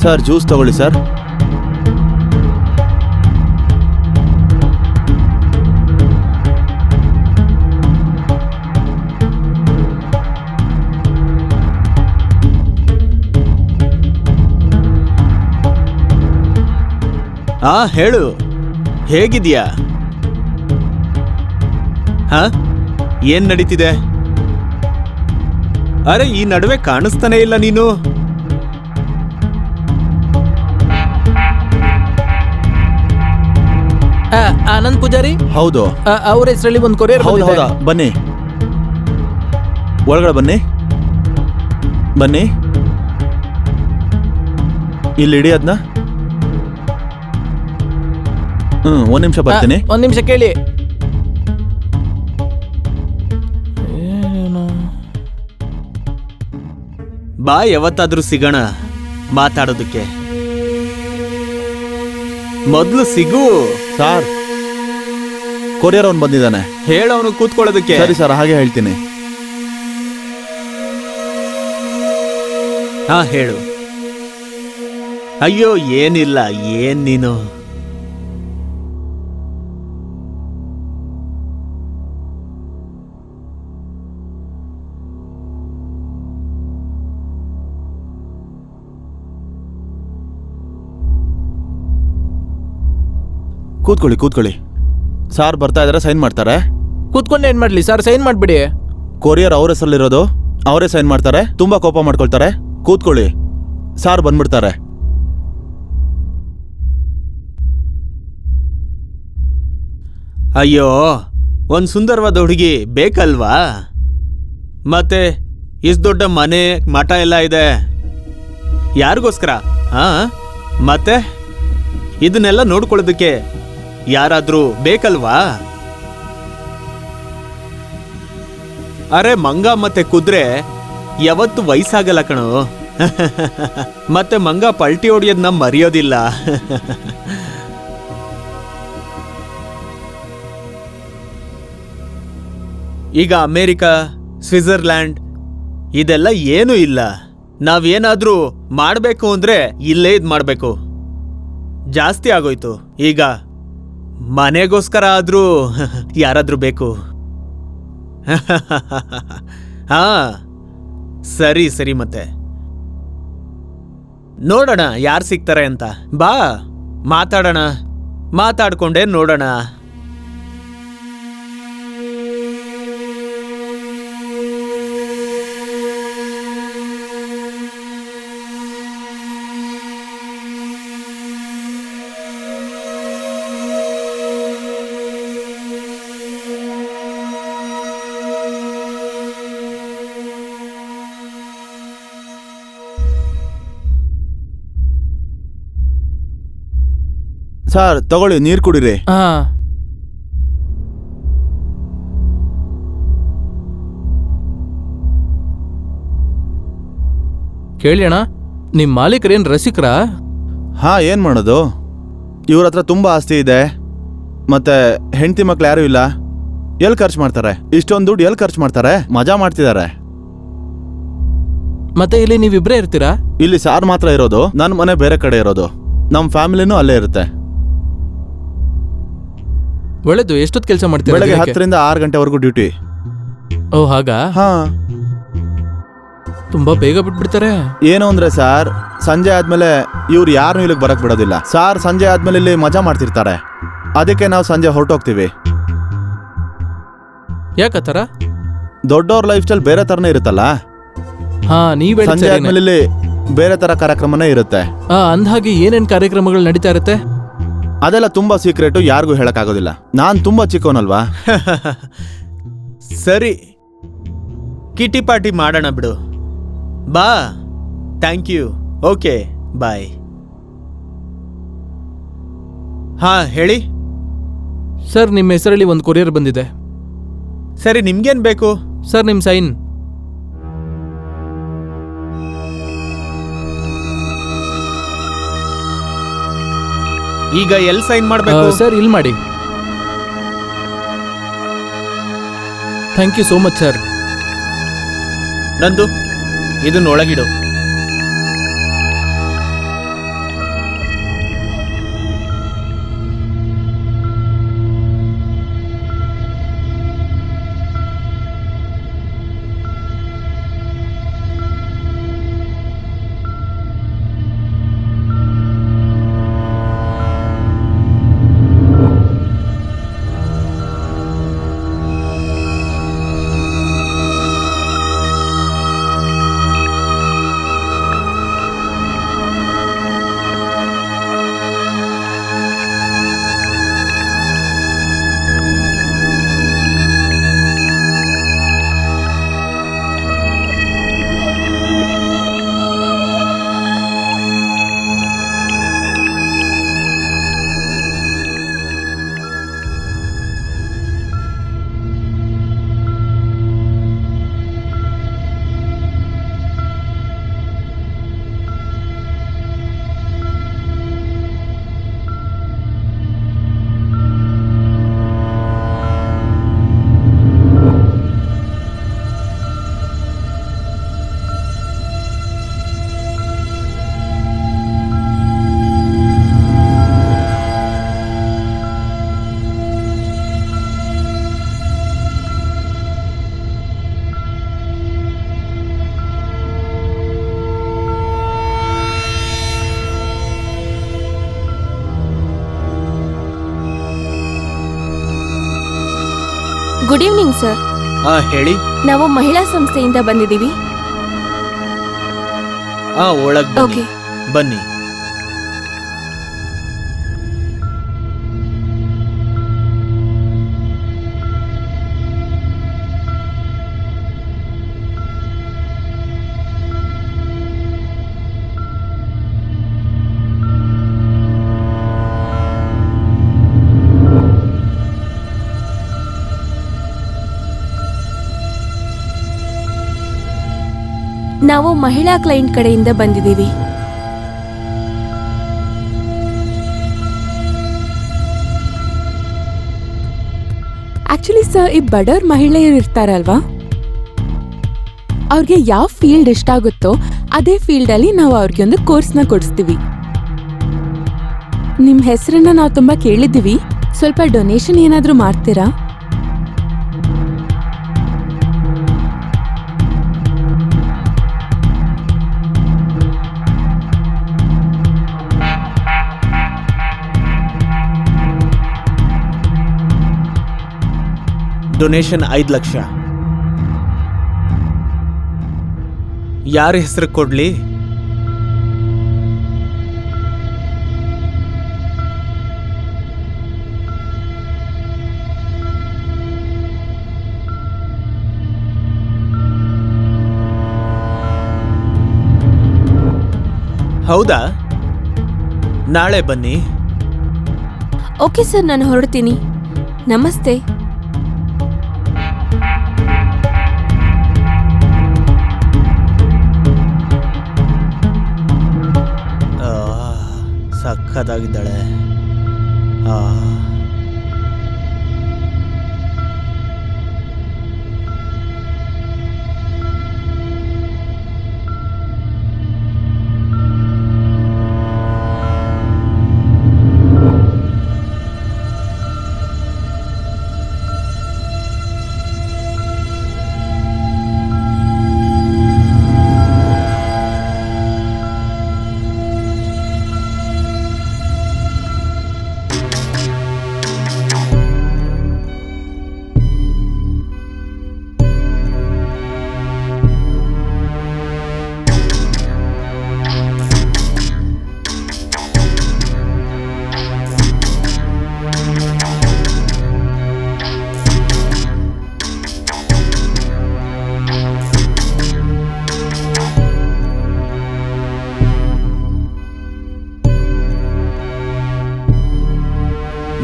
Sir juice ತಗೊಳ್ಳಿ sir. ಹೇಳು, ಹೇಗಿದ್ಯಾ? ಏನ್ ನಡೀತಿದೆ? ಅರೆ, ಈ ನಡುವೆ ಕಾಣಿಸ್ತಾನೆ ಇಲ್ಲ ನೀನು. ಆನಂದ್ ಪೂಜಾರಿ? ಹೌದು. ಅವ್ರ ಹೆಸರಲ್ಲಿ ಒಂದು ಕೊರಿಯರ್. ಹೌದಾ, ಬನ್ನಿ ಒಳಗಡೆ ಬನ್ನಿ. ಬನ್ನಿ ಇಲ್ಲಿ ಇಡಿ ಅದನ್ನ. ಒಂದ್ ನಿಮಿಷ ಬರ್ತೀನಿ. ಒಂದ್ ನಿಮಿಷ ಕೇಳಿ. ಬಾ, ಯಾವತ್ತಾದ್ರೂ ಸಿಗೋಣ ಮಾತಾಡೋದಕ್ಕೆ. ಮೊದ್ಲು ಸಿಗು. ಸರ್, ಕೊರಿಯರ್ ಅವನು ಬಂದಿದ್ದಾನೆ. ಹೇಳವನು ಕೂತ್ಕೊಳ್ಳೋದಕ್ಕೆ. ಸರಿ ಸರ್, ಹಾಗೆ ಹೇಳ್ತೀನಿ. ಹೇಳು. ಅಯ್ಯೋ, ಏನಿಲ್ಲ. ಏನ್ ನೀನು? ಕೂತ್ಕೊಳ್ಳಿ. ಸಾರ್ ಬರ್ತಾ ಇದಾರೆ, ಸೈನ್ ಮಾಡ್ತಾರೆ. ಕೂತ್ಕೊಂಡು ಏನ್ ಮಾಡ್ಲಿ ಸರ್? ಸೈನ್ ಮಾಡ್ಬಿಡಿ. ಕೊರಿಯರ್ ಅವ್ರ ಹೆಸರಲ್ಲಿರೋದು, ಅವರೇ ಸೈನ್ ಮಾಡ್ತಾರೆ. ತುಂಬಾ ಕೋಪ ಮಾಡ್ಕೊಳ್ತಾರೆ. ಕೂತ್ಕೊಳ್ಳಿ, ಸಾರ್ ಬಂದ್ಬಿಡ್ತಾರೆ. ಅಯ್ಯೋ, ಒಂದ್ ಸುಂದರವಾದ ಹುಡುಗಿ ಬೇಕಲ್ವಾ? ಮತ್ತೆ ಇಷ್ಟು ದೊಡ್ಡ ಮನೆ ಮಠ ಎಲ್ಲ ಇದೆ, ಯಾರಿಗೋಸ್ಕರ? ಮತ್ತೆ ಇದನ್ನೆಲ್ಲ ನೋಡ್ಕೊಳ್ಳೋದಕ್ಕೆ ಯಾರಾದ್ರೂ ಬೇಕಲ್ವಾ? ಅರೆ, ಮಂಗ ಮತ್ತೆ ಕುದ್ರೆ ಯಾವತ್ತು ವಯಸ್ಸಾಗಲ್ಲ ಕಣೋ. ಮತ್ತೆ ಮಂಗ ಪಲ್ಟಿ ಹೊಡಿಯೋದನ್ನ ಮರೆಯೋದಿಲ್ಲ. ಈಗ ಅಮೇರಿಕಾ, ಸ್ವಿಟ್ಜರ್ಲ್ಯಾಂಡ್ ಇದೆಲ್ಲ ಏನೂ ಇಲ್ಲ. ನಾವೇನಾದ್ರೂ ಮಾಡಬೇಕು ಅಂದ್ರೆ ಇಲ್ಲೇ ಇದ್ ಮಾಡಬೇಕು. ಜಾಸ್ತಿ ಆಗೋಯ್ತು. ಈಗ ಮನೆಗೋಸ್ಕರ ಆದ್ರೂ ಯಾರಾದ್ರೂ ಬೇಕು. ಸರಿ ಮತ್ತೆ ನೋಡೋಣ ಯಾರು ಸಿಗ್ತಾರೆ ಅಂತ. ಬಾ, ಮಾತಾಡೋಣ. ಮಾತಾಡ್ಕೊಂಡೇ ನೋಡೋಣ. ಸರ್ ತಗೊಳ್ಳಿ, ನೀರು ಕುಡಿರಿ. ಕೇಳಿ ಅಣ್ಣ, ನಿಮ್ ಮಾಲೀಕರೇನ್ ರಸಿಕರಾ? ಏನ್ ಮಾಡೋದು, ಇವ್ರ ಹತ್ರ ತುಂಬಾ ಆಸ್ತಿ ಇದೆ, ಮತ್ತೆ ಹೆಂಡತಿ ಮಕ್ಳು ಯಾರು ಇಲ್ಲ. ಎಲ್ಲಿ ಖರ್ಚು ಮಾಡ್ತಾರೆ? ಇಷ್ಟೊಂದು ದುಡ್ಡು ಎಲ್ಲಿ ಖರ್ಚು ಮಾಡ್ತಾರೆ? ಮಜಾ ಮಾಡ್ತಿದ್ದಾರೆ. ಮತ್ತೆ ಇಲ್ಲಿ ನೀವಿಬ್ರೇ ಇರ್ತೀರಾ? ಇಲ್ಲಿ ಸಾರ್ ಮಾತ್ರ ಇರೋದು, ನನ್ನ ಮನೆ ಬೇರೆ ಕಡೆ ಇರೋದು. ನಮ್ಮ ಫ್ಯಾಮಿಲಿನೂ ಅಲ್ಲೇ ಇರುತ್ತೆ. ಒಳ್ಳೇದು. ಎಷ್ಟೊತ್ತು ಕೆಲಸ ಮಾಡ್ತೀರಾ? ಬೆಳಗ್ಗೆ 10 ರಿಂದ 6 ಗಂಟೆವರೆಗೂ ಡ್ಯೂಟಿ. ಓ ಹಾಗಾ? ತುಂಬಾ ಬೇಗ ಬಿಟ್ಬಿಡ್ತಾರೆ. ಏನು ಅಂದ್ರೆ ಸರ್, ಸಂಜೆ ಆದ್ಮೇಲೆ ಇವ್ರು ಯಾರನ್ನೂ ಇಲ್ಲಿಗೆ ಬರಕ್ ಬಿಡೋದಿಲ್ಲ. ಸಾರ್ ಸಂಜೆ ಆದ್ಮೇಲೆ ಇಲ್ಲಿ ಮಜಾ ಮಾಡ್ತಿರ್ತಾರೆ. ಅದಕ್ಕೆ ನಾವು ಸಂಜೆ ಹೊರಟೋಗ್ತೀವಿ. ಯಾಕತ್ತರ? ದೊಡ್ಡವ್ರ ಲೈಫ್ ಸ್ಟೈಲ್ ಬೇರೆ ತರನೇ ಇರುತ್ತಲ್ಲ. ಸಂಜೆ ಆದ್ಮೇಲೆ ಇಲ್ಲಿ ಬೇರೆ ತರ ಕಾರ್ಯಕ್ರಮನೇ ಇರುತ್ತೆ. ಅಂದ್ಹಾಗೆ ಏನೇನ್ ಕಾರ್ಯಕ್ರಮಗಳು ನಡೀತಾ ಇರುತ್ತೆ? ಅದೆಲ್ಲ ತುಂಬಾ ಸೀಕ್ರೆಟು, ಯಾರಿಗೂ ಹೇಳಕ್ಕಾಗೋದಿಲ್ಲ. ನಾನ್ ತುಂಬಾ ಚಿಕ್ಕವನಲ್ವಾ. ಸರಿ, ಕಿಟಿ ಪಾರ್ಟಿ ಮಾಡೋಣ ಬಿಡು. ಬಾ. Thank you. Okay, bye. ಹೇಳಿ ಸರ್. ನಿಮ್ಮ ಹೆಸರಲ್ಲಿ ಒಂದು ಕೊರಿಯರ್ ಬಂದಿದೆ. ಸರಿ, ನಿಮ್ಗೇನ್ ಬೇಕು? ಸರ್, ನಿಮ್ ಸೈನ್. ಈಗ ಎಲ್ಲಿ ಸೈನ್ ಮಾಡಬೇಕು? ಸರ್, ಇಲ್ಲಿ ಮಾಡಿ. Thank you so much sir. ನಂದು ಇದನ್ನ ಒಳಗಿಡು. Good evening sir. ಹೇಳಿ. ನಾವು ಮಹಿಳಾ ಸಂಸ್ಥೆಯಿಂದ ಬಂದಿದ್ದೀವಿ. ಒಳಗ್ ಬನ್ನಿ. Okay. ಬನ್ನಿ. ನಾವು ಮಹಿಳಾ ಕ್ಲೈಂಟ್ ಕಡೆಯಿಂದ ಬಂದಿದ್ದೀವಿ. ಆಕ್ಚುಲಿ ಸರ್, ಈ ಬಡವ್ರ ಮಹಿಳೆಯರು ಇರ್ತಾರಲ್ವಾ, ಅವ್ರಿಗೆ ಯಾವ ಫೀಲ್ಡ್ ಇಷ್ಟ ಆಗುತ್ತೋ ಅದೇ ಫೀಲ್ಡಲ್ಲಿ ನಾವು ಅವ್ರಿಗೆ ಒಂದು ಕೋರ್ಸ್ನ ಕೊಡಿಸ್ತೀವಿ. ನಿಮ್ಮ ಹೆಸರನ್ನ ನಾವು ತುಂಬ ಕೇಳಿದ್ದೀವಿ. ಸ್ವಲ್ಪ ಡೊನೇಷನ್ ಏನಾದರೂ ಮಾಡ್ತೀರಾ? ಡೊನೇಷನ್ 5 ಲಕ್ಷ. ಯಾರ ಹೆಸರು ಕೊಡ್ಲಿ? ಹೌದಾ? ನಾಳೆ ಬನ್ನಿ. ಓಕೆ ಸರ್, ನಾನು ಹೊರಡ್ತೀನಿ. ನಮಸ್ತೆ. ಸಕ್ಕದಾಗಿದ್ದಾಳೆ.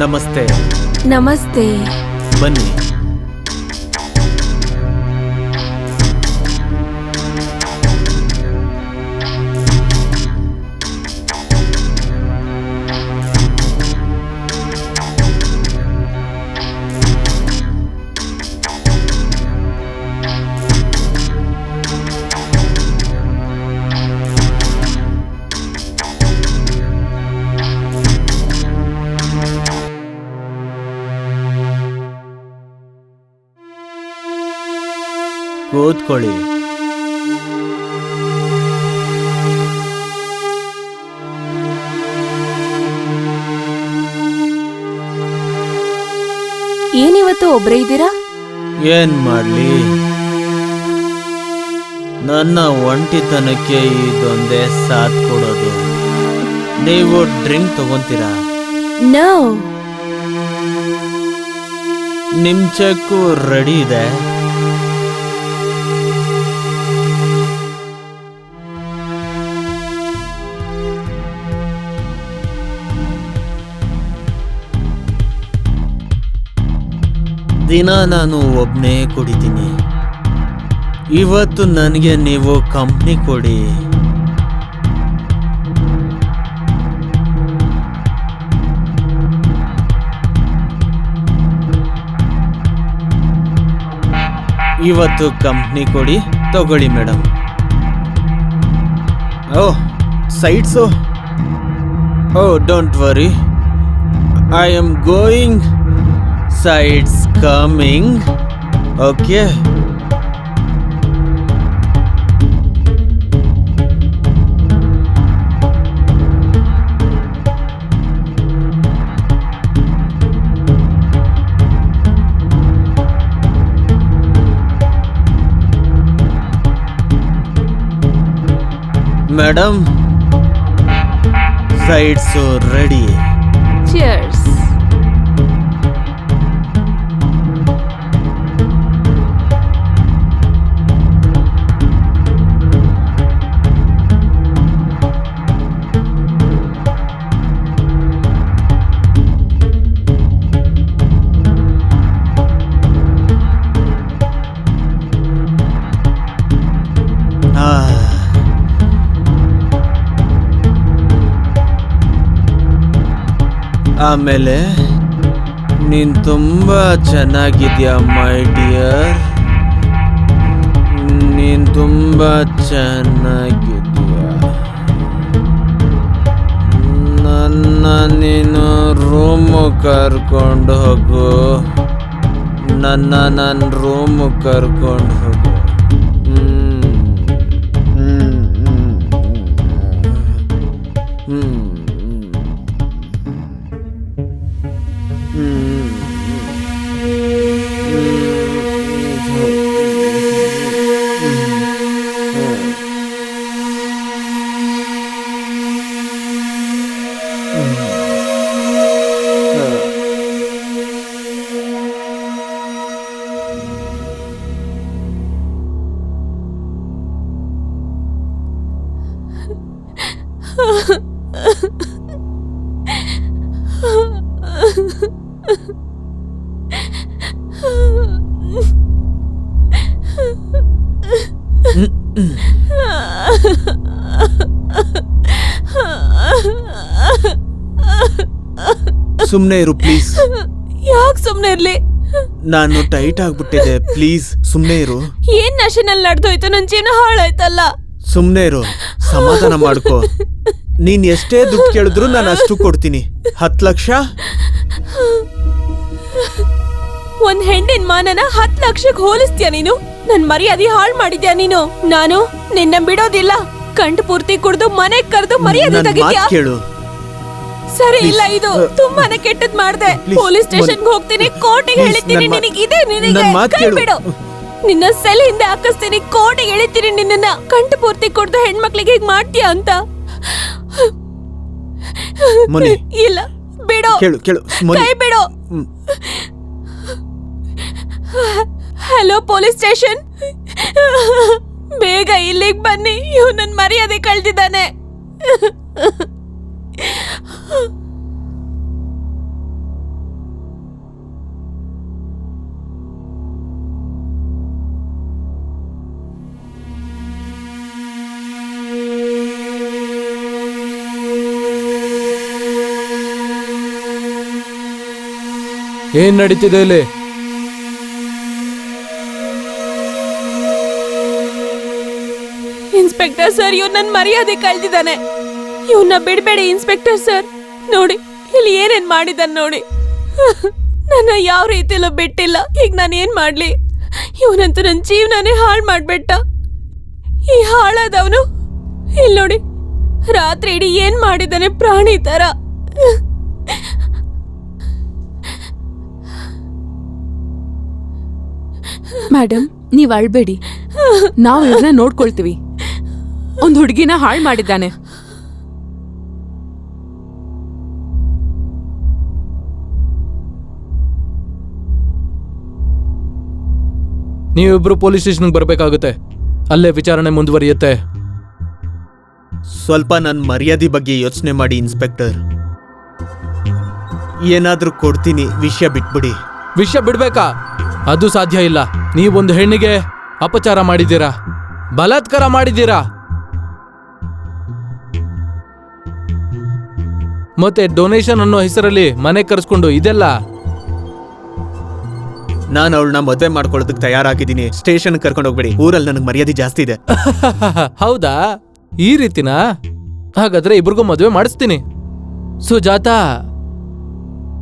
ನಮಸ್ತೆ. ನಮಸ್ತೆ. ಬನ್ನಿ. ಕೂತ್ಕೊಳ್ಳಿ. ಏನಿವತ್ತು ಒಬ್ರೇ ಇದ್ದೀರಾ? ಏನ್ ಮಾಡ್ಲಿ, ನನ್ನ ಒಂಟಿತನಕ್ಕೆ ಇದೊಂದೇ ಸಾಥ್ ಕೊಡೋದು. ನೀವು ಡ್ರಿಂಕ್ ತಗೊಂತೀರಾ? ನೋ. ನಿಮ್ ಚೆಕ್ಕು ರೆಡಿ ಇದೆ. ದಿನ ನಾನು ಒಬ್ನೇ ಕುಡಿತೀನಿ. ಇವತ್ತು ನನಗೆ ನೀವು ಕಂಪ್ನಿ ಕೊಡಿ. ಇವತ್ತು ಕಂಪ್ನಿ ಕೊಡಿ. ತಗೊಳ್ಳಿ madam. Oh, sides? Oh, don't worry, I am going. Sides coming. Okay. Madam, sides ready. Cheers. ಆಮೇಲೆ ನೀನ್ ತುಂಬಾ ಚೆನ್ನಾಗಿದ್ಯಾ ಮೈ ಡಿಯರ್, ನೀನ್ ತುಂಬಾ ಚೆನ್ನಾಗಿದ್ಯಾ. ನನ್ನ ನೀನು ರೂಮು ಕರ್ಕೊಂಡು ಹೋಗು, ನನ್ನ ರೂಮು ಕರ್ಕೊಂಡು ಹೋಗು. ಸುಮ್ನೆ ಇರು ಪ್ಲೀಸ್. ಯಾಕೆ ಸುಮ್ನೆ ಇರ್ಲಿ? ನಾನು ಟೈಟ್ ಆಗ್ಬಿಟ್ಟಿದೆ, ಪ್ಲೀಸ್ ಸುಮ್ನೆ ಇರು. ಏನ್ ನಶೆನಲ್ಲಿ ನಡೆದೋಯ್ತು? ನನ್ ಜೀವನ ಹಾಳಾಯ್ತಲ್ಲ. ಸುಮ್ನೆ ಇರು, ಸಮಾಧಾನ ಮಾಡ್ಕೋ. ನೀನ್ ಎಷ್ಟೇ ದುಡ್ಡು ಕೇಳಿದ್ರು ನಾನು ಅಷ್ಟು ಕೊಡ್ತೀನಿ. 10 ಲಕ್ಷ. ಒಂದ್ ಹೆಣ್ಣಿನ ಮಾನನ 10 ಲಕ್ಷಕ್ಕೆ ಹೋಲಿಸ್ತೀಯ ನೀನು? ನನ್ ಮರ್ಯಾದೆ ಹಾಳು ಮಾಡಿದ್ಯಾ ನೀನು. ನಾನು ನಿನ್ನ ಬಿಡೋದಿಲ್ಲ. ಕಂಠ ಪೂರ್ತಿ ಕುಡ್ದು ಮನೆಗ್ ಕರೆದು ಮರ್ಯಾದೆ ನನ್ ತೆಗಿತ್ಯಾ? ಮಾತ್ ಕೇಳು. ಸರಿ ಇಲ್ಲ, ಇದು ತುಂಬಾನೇ ಕೆಟ್ಟದ್ ಮಾಡ್ದೆ. ಪೊಲೀಸ್ ಸ್ಟೇಷನ್ಗೆ ಹೋಗ್ತೀನಿ, ಕೋರ್ಟಿಗೆ ಹೇಳಿತೀನಿ. ನಿನಗಿದೆ ನಿನಗೆ ಕೈ ಬಿಡು. ನಿನ್ನ ಸೆಲ್ ಹಿಂದೆ ಹಾಕಿಸ್ತೀನಿ, ಕೋರ್ಟಿಗೆ ಹೇಳಿತೀನಿ ನಿನ್ನ. ಕಂಠ ಪೂರ್ತಿ ಕುಡ್ದು ಹೆಣ್ಮಕ್ಳಿಗೆ ಹೀಗ್ ಮಾಡ್ತೀಯ ಅಂತ. ಮೊನ್ನೆ ಇಲ್ಲ ಬಿಡು, ಕೇಳು ಕೇಳು ಮೊನ್ನೆ. ಕೈ ಬಿಡು. ಹಲೋ ಪೊಲೀಸ್ ಸ್ಟೇಷನ್, ಬೇಗ ಇಲ್ಲಿಗೆ ಬನ್ನಿ. ಇವ್ ನನ್ ಮರ್ಯಾದೆ ಕಳ್ದಿದ್ದಾನೆ. ಏನ್ ನಡೀತಿದೆ ಇಲ್ಲಿ? ಇನ್ಸ್ಪೆಕ್ಟರ್ ಸರ್, ಇವ್ ನನ್ ಮರ್ಯಾದೆ ಕಳ್ದಿದ್ದಾನೆ. ಇವನ್ನ ಬಿಡ್ಬೇಡಿ ಇನ್ಸ್ಪೆಕ್ಟರ್ ಸರ್. ನೋಡಿ ಇಲ್ಲಿ ಏನೇನ್ ಮಾಡಿದಾನೆ ನೋಡಿ. ನನ್ನ ಯಾವ ರೀತಿಯಲ್ಲೂ ಬಿಟ್ಟಿಲ್ಲ. ಈಗ ನಾನು ಏನ್ ಮಾಡ್ಲಿ? ಇವನಂತೂ ನನ್ನ ಜೀವನನೇ ಹಾಳು ಮಾಡ್ಬಿಟ್ಟ. ಈ ಹಾಳಾದವನು ಇಲ್ಲಿ ನೋಡಿ, ರಾತ್ರಿ ಇಡೀ ಏನ್ ಮಾಡಿದಾನೆ ಪ್ರಾಣಿ ತರ. ಮೇಡಮ್, ನೀವ್ ಅಳ್ಬೇಡಿ, ನಾವು ಇವ್ರನ್ನ ನೋಡ್ಕೊಳ್ತೀವಿ. ಒಂದ್ ಹುಡುಗಿನ ಹಾಳು ಮಾಡಿದ್ದಾನೆ. ನೀವಿಬ್ರು ಪೊಲೀಸ್ ಸ್ಟೇಷನ್ಗೆ ಬರ್ಬೇಕಾಗುತ್ತೆ. ಅಲ್ಲೇ ವಿಚಾರಣೆ ಮುಂದುವರಿಯುತ್ತೆ. ಸ್ವಲ್ಪ ನನ್ನ ಮರ್ಯಾದೆ ಬಗ್ಗೆ ಯೋಚನೆ ಮಾಡಿ ಇನ್ಸ್ಪೆಕ್ಟರ್. ಏನಾದ್ರೂ ಕೊಡ್ತೀನಿ, ವಿಷಯ ಬಿಟ್ಬಿಡಿ. ವಿಷಯ ಬಿಡ್ಬೇಕಾ? ಅದು ಸಾಧ್ಯ ಇಲ್ಲ. ನೀವೊಂದು ಹೆಣ್ಣಿಗೆ ಅಪಚಾರ ಮಾಡಿದ್ದೀರಾ, ಬಲಾತ್ಕಾರ ಮಾಡಿದ್ದೀರಾ, ಮತ್ತೆ ಡೊನೇಷನ್ ಅನ್ನೋ ಹೆಸರಲ್ಲಿ ಮನೆ ಕರೆಸ್ಕೊಂಡು ಇದೆಲ್ಲ. ನಾನು ಅವಳನ್ನ ಮದುವೆ ಮಾಡ್ಕೊಳ್ಳೋದಕ್ಕೆ ತಯಾರಾಗಿದ್ದೀನಿ. ಸ್ಟೇಷನ್ ಕರ್ಕೊಂಡು ಹೋಗ್ಬೇಡಿ. ಊರಲ್ಲಿ ನನಗೆ ಮರ್ಯಾದೆ ಜಾಸ್ತಿ ಇದೆ. ಹೌದಾ? ಈ ರೀತಿನಾ? ಹಾಗಾದ್ರೆ ಇಬ್ರಿಗೂ ಮದುವೆ ಮಾಡಿಸ್ತೀನಿ. ಸುಜಾತಾ,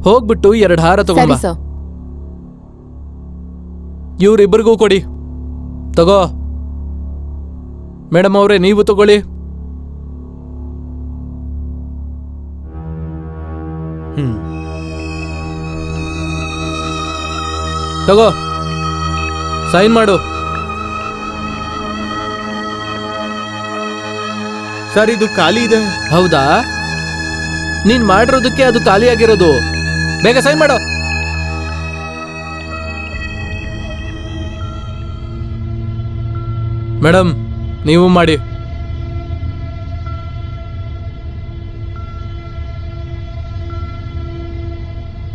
ಹೋಗ್ಬಿಟ್ಟು 2 ಹಾರ ತಗೊಂಬ. ಇವ್ರಿಬ್ರಿಗೂ ಕೊಡಿ. ತಗೋ ಮೇಡಮ್ ಅವರೇ, ನೀವು ತಗೊಳ್ಳಿ. ತಗೋ, ಸೈನ್ ಮಾಡು. ಸರ್ ಇದು ಖಾಲಿ ಇದೆ. ಹೌದಾ? ನೀನ್ ಮಾಡಿರೋದಕ್ಕೆ ಅದು ಖಾಲಿಯಾಗಿರೋದು. ಬೇಗ ಸೈನ್ ಮಾಡು. ಮೇಡಮ್, ನೀವು ಮಾಡಿ.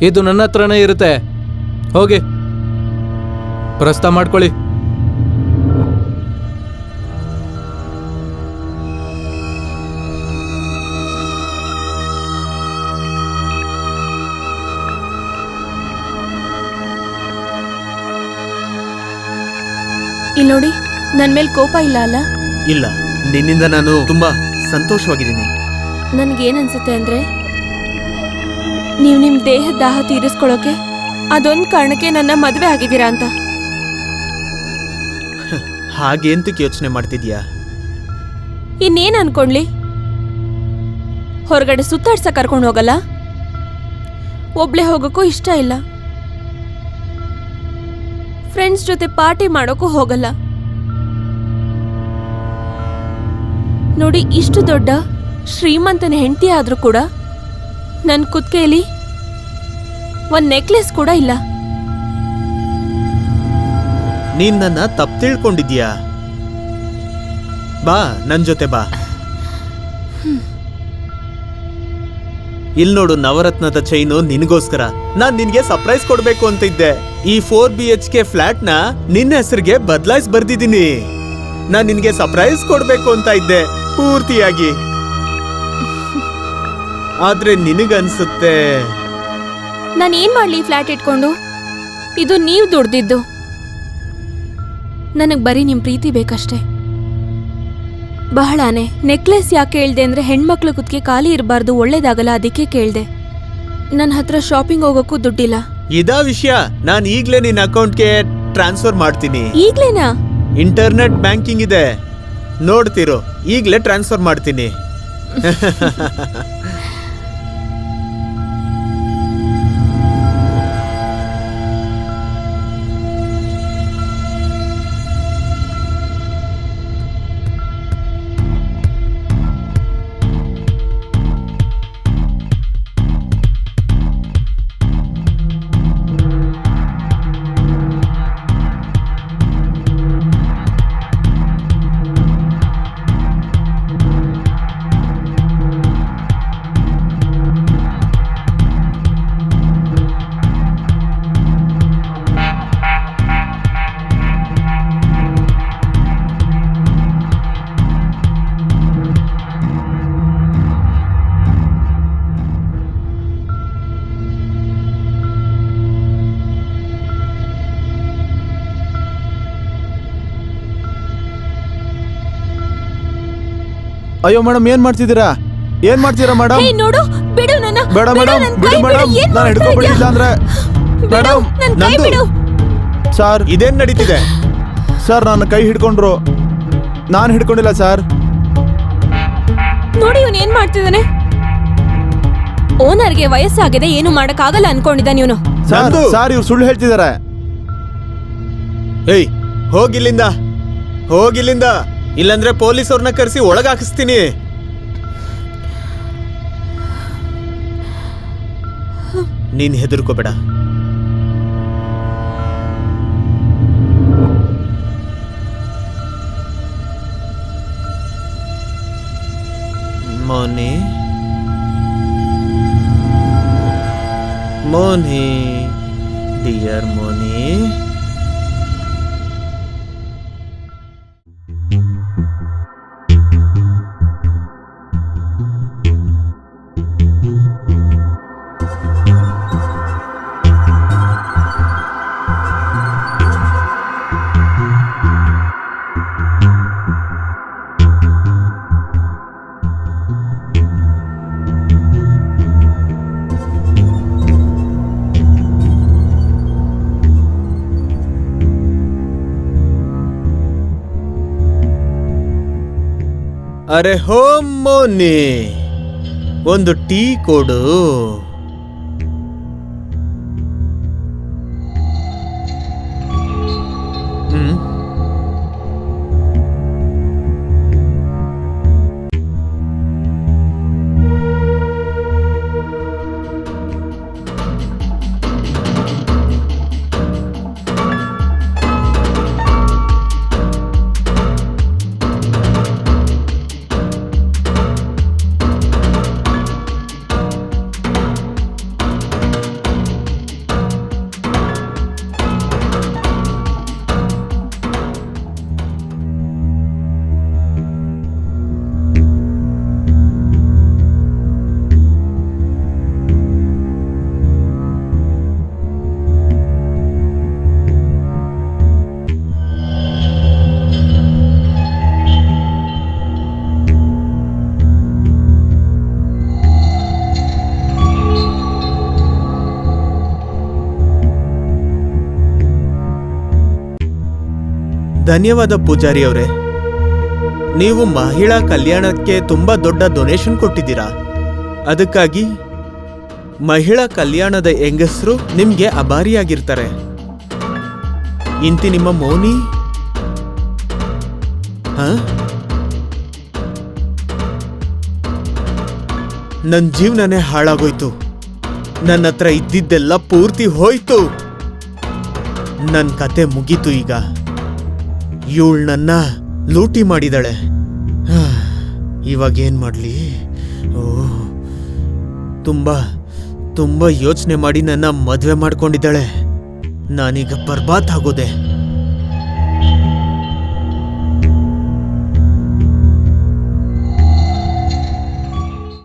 ಇದು ನನ್ನ ಹತ್ರನೇ ಇರುತ್ತೆ. ಹೋಗಿ ಪ್ರಸ್ತಾವ ಮಾಡ್ಕೊಳ್ಳಿ. ಇಲ್ಲಿ ನೋಡಿ, ನನ್ ಮೇಲೆ ಕೋಪ ಇಲ್ಲ ಅಲ್ಲ? ಇಲ್ಲ, ನಿನ್ನಿಂದ ನಾನು ತುಂಬಾ ಸಂತೋಷವಾಗಿದ್ದೀನಿ. ನನ್ಗೇನನ್ಸುತ್ತೆ ಅಂದ್ರೆ, ನೀವು ನಿಮ್ ದೇಹದ ದಾಹ ತೀರಿಸ್ಕೊಳ್ಳೋಕೆ ಅದೊಂದ್ ಕಾರಣಕ್ಕೆ ನನ್ನ ಮದ್ವೆ ಆಗಿದ್ದೀರಾ ಅಂತ. ಹಾಗೆ ಎಂತಕ್ಕೆ ಯೋಚನೆ ಮಾಡ್ತಿದ್ಯಾ? ಇನ್ನೇನ್ ಅನ್ಕೊಂಡ್ಲಿ? ಹೊರಗಡೆ ಸುತ್ತಾಡ್ಸಕ್ ಕರ್ಕೊಂಡು ಹೋಗಲ್ಲ, ಒಬ್ಳೆ ಹೋಗೋಕ್ಕೂ ಇಷ್ಟ ಇಲ್ಲ, ಫ್ರೆಂಡ್ಸ್ ಜೊತೆ ಪಾರ್ಟಿ ಮಾಡೋಕ್ಕೂ ಹೋಗಲ್ಲ. ನೋಡಿ, ಇಷ್ಟು ದೊಡ್ಡ ಶ್ರೀಮಂತನ ಹೆಂಡತಿ ಆದ್ರೂ ಕೂಡ ನನ್ ಕುತ್ತಿಗೆಯಲ್ಲಿ ಒಂದ್ ನೆಕ್ಲೆಸ್ ಕೂಡ ಇಲ್ಲ. ನೀನ್ ನನ್ನ ತಪ್ಪು ತಿಳ್ಕೊಂಡಿದ್ಯಾ? ಬಾ ನನ್ ಜೊತೆ ಬಾ. ಇಲ್ ನೋಡು, ನವರತ್ನದ ಚೈನು ನಿನಗೋಸ್ಕರ. ನಾನ್ ನಿನ್ಗೆ ಸರ್ಪ್ರೈಸ್ ಕೊಡ್ಬೇಕು ಅಂತ ಇದ್ದೆ. ಈ 4 BHK ಫ್ಲಾಟ್ ನ ನಿನ್ನ ಹೆಸರಿಗೆ ಬದಲಾಯಿಸಿ ಬರ್ದಿದ್ದೀನಿ. ನಾನ್ ನಿನ್ಗೆ ಸರ್ಪ್ರೈಸ್ ಕೊಡ್ಬೇಕು ಅಂತ ಇದ್ದೆ ಪೂರ್ತಿಯಾಗಿ. ಆದ್ರೆ ನಿನಗನ್ಸುತ್ತೆ ನಾನು ಏನ್ ಮಾಡ್ಲಿ ಫ್ಲಾಟ್ ಇಟ್ಕೊಂಡು? ಇದು ನೀವ್ ದುಡ್ದಿದ್ದು. ನನಗ್ ಬರೀ ನಿಮ್ ಪ್ರೀತಿ ಬೇಕಷ್ಟೇ. ಬಹಳಾನೆ. ನೆಕ್ಲೆಸ್ ಯಾಕೆ ಹೇಳ್ದೆ ಅಂದ್ರೆ, ಹೆಣ್ಮಕ್ಳು ಕುತ್ತಿಗೆ ಖಾಲಿ ಇರಬಾರ್ದು, ಒಳ್ಳೇದಾಗಲ್ಲ, ಅದಕ್ಕೆ ಕೇಳ್ದೆ. ನನ್ನ ಹತ್ರ ಶಾಪಿಂಗ್ ಹೋಗೋಕ್ಕೂ ದುಡ್ಡಿಲ್ಲ. ಇದಾ ವಿಷಯ? ನಾನ್ ಈಗ್ಲೇ ನಿನ್ನ ಅಕೌಂಟ್ಗೆ ಟ್ರಾನ್ಸ್ಫರ್ ಮಾಡ್ತೀನಿ. ಈಗ್ಲೇನಾ? ಇಂಟರ್ನೆಟ್ ಬ್ಯಾಂಕಿಂಗ್ ಇದೆ, ನೋಡ್ತಿರೋ. ಈಗ್ಲೇ ಟ್ರಾನ್ಸ್ಫರ್ ಮಾಡ್ತೀನಿ. ಅಯ್ಯೋ ಮೇಡಮ್, ಏನ್ ಮಾಡ್ತಿದ್ದೀರಾ? ಏನ್ ಮಾಡ್ತೀರಾ ಮೇಡಮ್? ಹೇ ನೋಡು, ಬಿಡು ನನ್ನ. ಬೇಡ ಮೇಡಮ್, ಬಿಡಿ ಮೇಡಮ್, ನಾನು ಹಿಡ್ಕೊಂಡ್ಬಿಟ್ಟಿಲ್ಲ ಅಂದ್ರೆ. ಮೇಡಮ್, ನನ್ ಕೈ ನಂದು. ಬಿಡು. ಸರ್, ಇದೇನ್ ನಡೀತಿದೆ? ಸರ್ ನನ್ನ ಕೈ ಹಿಡ್ಕೊಂಡ್ರು, ನಾನು ಹಿಡ್ಕೊಂಡಿಲ್ಲ ಸರ್. ನೋಡಿ ಇವನು ಏನ್ ಮಾಡ್ತಿದ್ದಾನೆ. ಓನರ್ಗೆ ವಯಸ್ಸಾಗಿದೆ, ಏನು ಮಾಡಕ್ಕಾಗಲ್ಲ ಅನ್ಕೊಂಡಿದ್ದಾನೆ ಇವನು. ಸರ್ ನಂದು. ಸರ್, ಇವ್ರು ಸುಳ್ಳು ಹೇಳ್ತಿದ್ದಾರೆ. ಏಯ್, ಹೋಗಿಲ್ಲಿಂದ, ಹೋಗಿಲ್ಲಿಂದ. ಇಲ್ಲಂದ್ರೆ ಪೊಲೀಸ್ ಅವ್ರನ್ನ ಕರೆಸಿ ಒಳಗಾಕಿಸ್ತೀನಿ. ನೀನ್ ಹೆದರ್ಕೋಬೇಡ. ಮೋನಿ, ಮೋನಿ, ಡಿಯರ್ ಮೋನಿ. ಅರೆ ಹೋ ಮೋನಿ, ಒಂದು ಟೀ ಕೊಡು. ಧನ್ಯವಾದ ಪೂಜಾರಿ ಅವರೇ. ನೀವು ಮಹಿಳಾ ಕಲ್ಯಾಣಕ್ಕೆ ತುಂಬಾ ದೊಡ್ಡ ಡೊನೇಷನ್ ಕೊಟ್ಟಿದ್ದೀರಾ. ಅದಕ್ಕಾಗಿ ಮಹಿಳಾ ಕಲ್ಯಾಣದ ಹೆಂಗಸರು ನಿಮ್ಗೆ ಅಭಾರಿಯಾಗಿರ್ತಾರೆ. ಇಂತಿ ನಿಮ್ಮ ಮೌನಿ ನನ್ನ ಜೀವನನೇ ಹಾಳಾಗೋಯ್ತು. ನನ್ನ ಹತ್ರ ಇದ್ದಿದ್ದೆಲ್ಲ ಪೂರ್ತಿ ಹೋಯ್ತು. ನನ್ನ ಕತೆ ಮುಗೀತು. ಈಗ ಇವಳು ನನ್ನ ಲೂಟಿ ಮಾಡಿದಾಳೆ. ಇವಾಗ ಏನ್ ಮಾಡ್ಲಿ? ಓ, ತುಂಬಾ ತುಂಬಾ ಯೋಚನೆ ಮಾಡಿ ನನ್ನ ಮದ್ವೆ ಮಾಡ್ಕೊಂಡಿದ್ದಾಳೆ. ನಾನೀಗ ಬರ್ಬಾದ್ ಆಗೋದೆ.